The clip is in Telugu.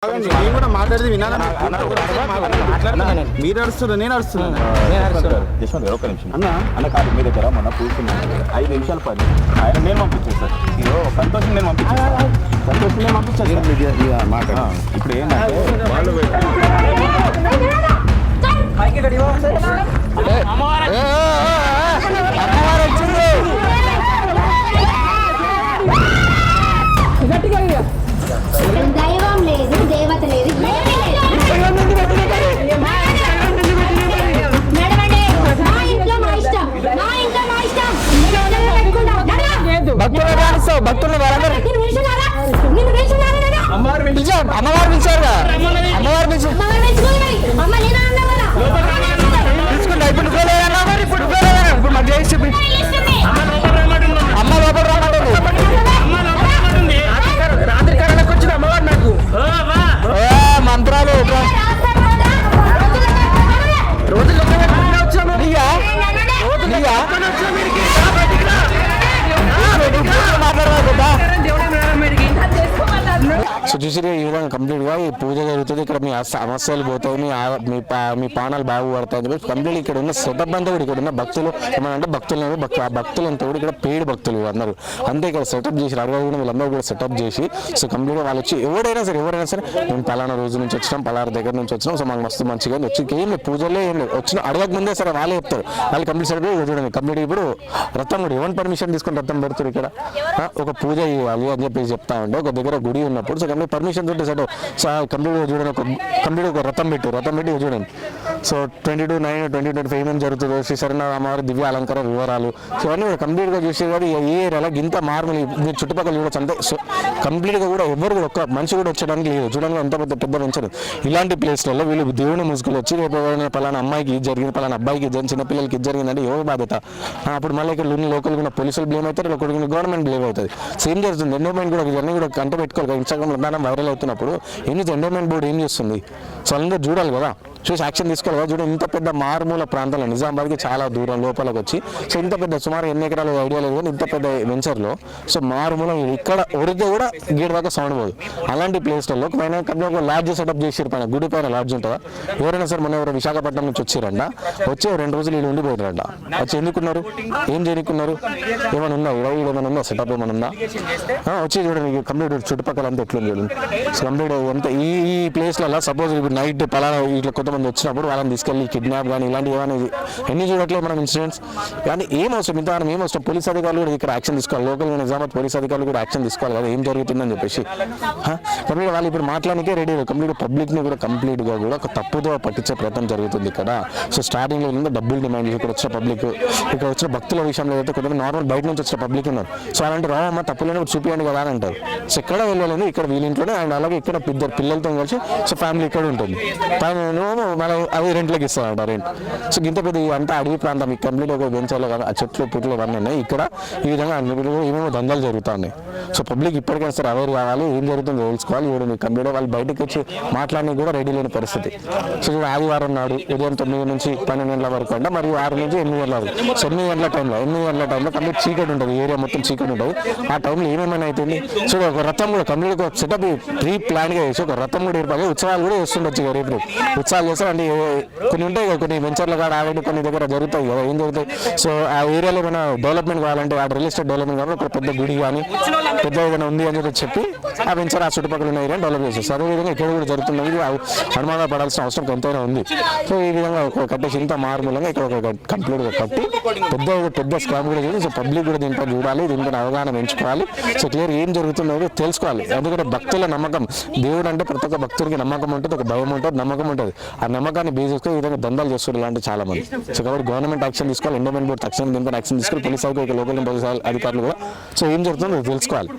నేను కూడా మాట్లాడేది వినాలి. మీరు అడుస్తున్నారు, నేను అడుస్తున్నాను. యశ్వంత్ గారు ఒక నిమిషం అన్న కాదు మీ దగ్గర మొన్న కూర్చుని 5 నిమిషాల పని ఆయన నేను పంపించాను సార్. ఇదో సంతోషం నేను పంపించాను. సంతోషం నేను పంపించాను మాట. ఇప్పుడు ఏంటంటే వాళ్ళు దైవం లేదు, దేవత లేదు, భక్తులు అమ్మవారు పిలిచారు, అమ్మవారు ఇప్పుడు మాకు చేసి చెప్పి అమ్మ లోపల రామాడు రాత్రి కరణకు వచ్చిన అమ్మవారు నాకు మంత్రాలు రోజులు సో చూసిగా ఈ విధంగా కంప్లీట్గా ఈ పూజ జరుగుతుంది. ఇక్కడ మీ సమస్యలు పోతాయి, మీ పానాలు బాగుపడతాయి. కంప్లీట్ ఇక్కడ ఉన్న సెటప్ అంతా కూడా ఇక్కడ ఉన్న భక్తులు ఏమన్నా భక్తులు భక్తులంతా కూడా ఇక్కడ పెయిడ్ భక్తులు అన్నారు. అంతే ఇక్కడ సెటప్ చేసి అడగ కూడా వీళ్ళందరూ కూడా సెటప్ చేసి సో కంప్లీట్గా వాళ్ళు వచ్చి ఎవరైనా సరే మేము పలానా రోజు నుంచి వచ్చినాం, పలానా దగ్గర నుంచి వచ్చినాం, సో మాకు మస్తు మంచిగా వచ్చి ఏం లేదు పూజలే ఏం లేదు వచ్చిన అడగక ముందే సరే వాళ్ళే చెప్తారు. వాళ్ళు కంప్లీట్ సరే చూడండి కంప్లీట్ ఇప్పుడు రథం కూడా ఎవరి పర్మిషన్ తీసుకుని రథం పెడతారు. ఇక్కడ ఒక పూజ ఇవ్వాలి అని చెప్పేసి చెప్తా ఉంటే ఒక దగ్గర గుడి ఉన్నప్పుడు సో కంప్లీట్ పర్మిషన్ తోటి సరే కంప్లీట్గా చూడండి కంప్లీట్ ఒక రథం పెట్టి చూడండి. సో 22/9/2025 ఏం జరుగుతుందో శ్రీ సరళరామవారి దివ్య అలంకార వివరాలు సో అన్నీ కంప్లీట్గా చూసే కూడా ఏ ఏరియాలో ఇంత మార్మల్ మీరు చుట్టుపక్కల చూడొచ్చు. అంతే సో కంప్లీట్గా కూడా ఎవరు కూడా ఒక్క మనిషి కూడా వచ్చడానికి లేదు. చూడండి అంత పెద్ద పెంచరు. ఇలాంటి ప్లేస్లలో వీళ్ళు దేవుని ముసుగులు వచ్చి రేపు పలానా అమ్మాయికి ఇది జరిగింది, పలానా అబ్బాయికి ఇది జరిగింది, చిన్నపిల్లలకి ఇది జరిగిందంటే ఎవరు బాధ్యత? అప్పుడు మళ్ళీ ఇక్కడ లోకల్ ఉన్న పోలీసులు బ్లేమ్ అవుతారు, లోకల్ గవర్నమెంట్ బ్లేమ్ అవుతుంది. సేమ్ జరుగుతుంది. ఎండోమెంట్ కూడా ఇవన్నీ కూడా కంట పెట్టుకోవాలి. ఇన్స్టాగ్రామ్లో దాని వైరల్ అవుతున్నప్పుడు ఎండోమెంట్ బోర్డు ఏం చేస్తుంది? సో అందరూ చూడాలి కదా, చూసి యాక్షన్ తీసుకోవాలి కదా. చూడండి ఇంత పెద్ద మారుమూల ప్రాంతాల్లో నిజామాబాద్కి చాలా దూరం లోపలికి వచ్చి సో ఇంత పెద్ద సుమారు ఎన్ని ఎకరాలు ఐడియా లేదు కానీ ఇంత పెద్ద వెంచర్లో సో మారుమూల ఇక్కడ ఉడితే కూడా గేట్ దాకా సౌండ్ పోదు. అలాంటి ప్లేస్లలో పైన ఒక లాడ్జ్ సెటప్ చేసారు. పైన గుడి పైన లాడ్జ్ ఉంటుందా? ఎవరైనా సరే మన ఎవరు విశాఖపట్నం నుంచి వచ్చారంట, వచ్చి 2 రోజులు వీళ్ళు ఉండిపోయారంట. వచ్చి ఎందుకున్నారు, ఏం చేయకున్నారు, ఏమైనా ఉందా ఏమైనా ఉందా సెటప్ ఏమైనా ఉందా? వచ్చి చూడండి కంప్లీట్ చుట్టుపక్కల అంతా ఎట్లుంది చూడండి. సో కంప్లీట్ అంతా ఈ ప్లేస్లలో సపోజ్ ఇప్పుడు నైట్ పలానా ఇట్లా కొంతమంది వచ్చినప్పుడు వాళ్ళని తీసుకెళ్ళి కిడ్నాప్ కానీ ఇలాంటివి ఏమైనా ఎన్ని చూడట్లేదు మనం ఇన్సిడెంట్స్. కానీ ఏం అవసరం ఇంత ఏం అవసరం? పోలీస్ అధికారులు కూడా ఇక్కడ యాక్షన్ తీసుకోవాలి. లోకల్ నిజామాబాద్ పోలీస్ అధికారులు కూడా యాక్షన్ తీసుకోవాలి కదా ఏం జరుగుతుందని చెప్పేసి. కంప్లీట్ వాళ్ళు ఇప్పుడు మాట్లాడానికే రెడీ. కంప్లీట్ పబ్లిక్ని కూడా కంప్లీట్గా కూడా ఒక తప్పుదో పట్టించే ప్రయత్నం జరుగుతుంది ఇక్కడ. సో స్టార్టింగ్లో ఉందో డబ్బులు డిమాండ్ ఇక్కడ వచ్చిన పబ్లిక్, ఇక్కడ వచ్చిన భక్తుల విషయంలో అయితే కొంతమంది నార్మల్ బయట నుంచి వచ్చిన పబ్లిక్ ఉన్నారు. సో అలాంటి రావమ్మ తప్పులేని చూపించండి కదా అని అంటారు. సో ఎక్కడ వెళ్ళలేదు ఇక్కడ వీళ్ళింట్లోనే అండ్ అలాగే ఇక్కడ ఇద్దరు పిల్లలతో కలిసి సో ఫ్యామిలీ ఇక్కడ ఉంటుంది. మనం అవి రెంట్లోకి ఇస్తామంట రెంట్. సో ఇంత పెద్ద అంతా అడవి ప్రాంతం ఈ కంప్లీట్ ఒక వెంచర్లో కదా ఆ చెట్లు పుట్లు ఇవన్నీ ఉన్నాయి. ఇక్కడ ఈ విధంగా ఏమేమో దందాలు జరుగుతున్నాయి. సో పబ్లిక్ ఇప్పటికైనా సరే అవేర్ కావాలి, ఏం జరుగుతుందో తెలుసుకోవాలి. ఇప్పుడు కంప్లీట్ వాళ్ళు బయటకు వచ్చి మాట్లాడడానికి కూడా రెడీ లేని పరిస్థితి. సో ఇప్పుడు ఆదివారం నాడు ఉదయం 9 నుంచి 12 గంటల వరకు అంట, మరియు 6 నుంచి 8 గంటల వరకు. సో 8 గంటల టైంలో కంప్లీట్ చీకటి ఉంటుంది, ఏరియా మొత్తం చీకటి ఉంటుంది. ఆ టైంలో ఏమేమైనా అవుతుంది. సో ఒక రథం కూడా కంప్లీట్ ఒక సెటప్ ప్రీ ప్లాన్గా చేసి ఒక రథం కూడా ఏర్పడి ఉత్సవాలు కూడా చేస్తుండొచ్చు. రేపు ఉత్సవాలు చేస్తారు అంటే కొన్ని ఉంటాయి కదా, కొన్ని వెంచర్లు కాడ ఆల్రెడీ కొన్ని దగ్గర జరుగుతాయి కదా, ఏం జరుగుతాయి. సో ఆ ఏరియాలో ఏమైనా డెవలప్మెంట్ కావాలంటే ఆ రియల్ ఎస్టేట్ డెవలప్మెంట్ కావాలి, ఒక పెద్ద గుడి కానీ పెద్ద ఏదైనా ఉంది అని చెప్పి ఆ వెంచర్ ఆ చుట్టుపక్కల ఉన్న ఏరియా డెవలప్ చేస్తారు. అదేవిధంగా ఇక్కడ కూడా జరుగుతుంది, అనుమానం పడాల్సిన అవసరం ఎంతైనా ఉంది. సో ఈ విధంగా కట్టేసి ఇంత మారుమూలంగా ఇక్కడ ఒక కంప్లీట్గా కట్టి పెద్ద స్కామ్ కూడా చేసి సో పబ్లిక్ కూడా దీంట్లో చూడాలి, దీంట్లో అవగాహన పెంచుకోవాలి. సో క్లియర్ ఏం జరుగుతుందో తెలుసుకోవాలి. ఎందుకంటే భక్తుల నమ్మకం, దేవుడు అంటే ప్రతి ఒక్క భక్తుడికి నమ్మకం ఉంటుంది, ఒక భయం ఉంటుంది, నమ్మకం ఉంటుంది. ఆ నమ్మకాన్ని బేస్ చేసుకుని ఈ విధంగా దందాలు చేస్తారు ఇలాంటి చాలా మంది. సో కాబట్టి గవర్నమెంట్ యాక్షన్ తీసుకోవాలి, ఎండోమెంట్ బోర్డు తక్షణం దీంట్లో యాక్షన్ తీసుకోవాలి, పోలీస్ లోకల్ పోలీస్ అధికారులు కూడా సో ఏం జరుగుతుందో తెలుసుకోవాలి.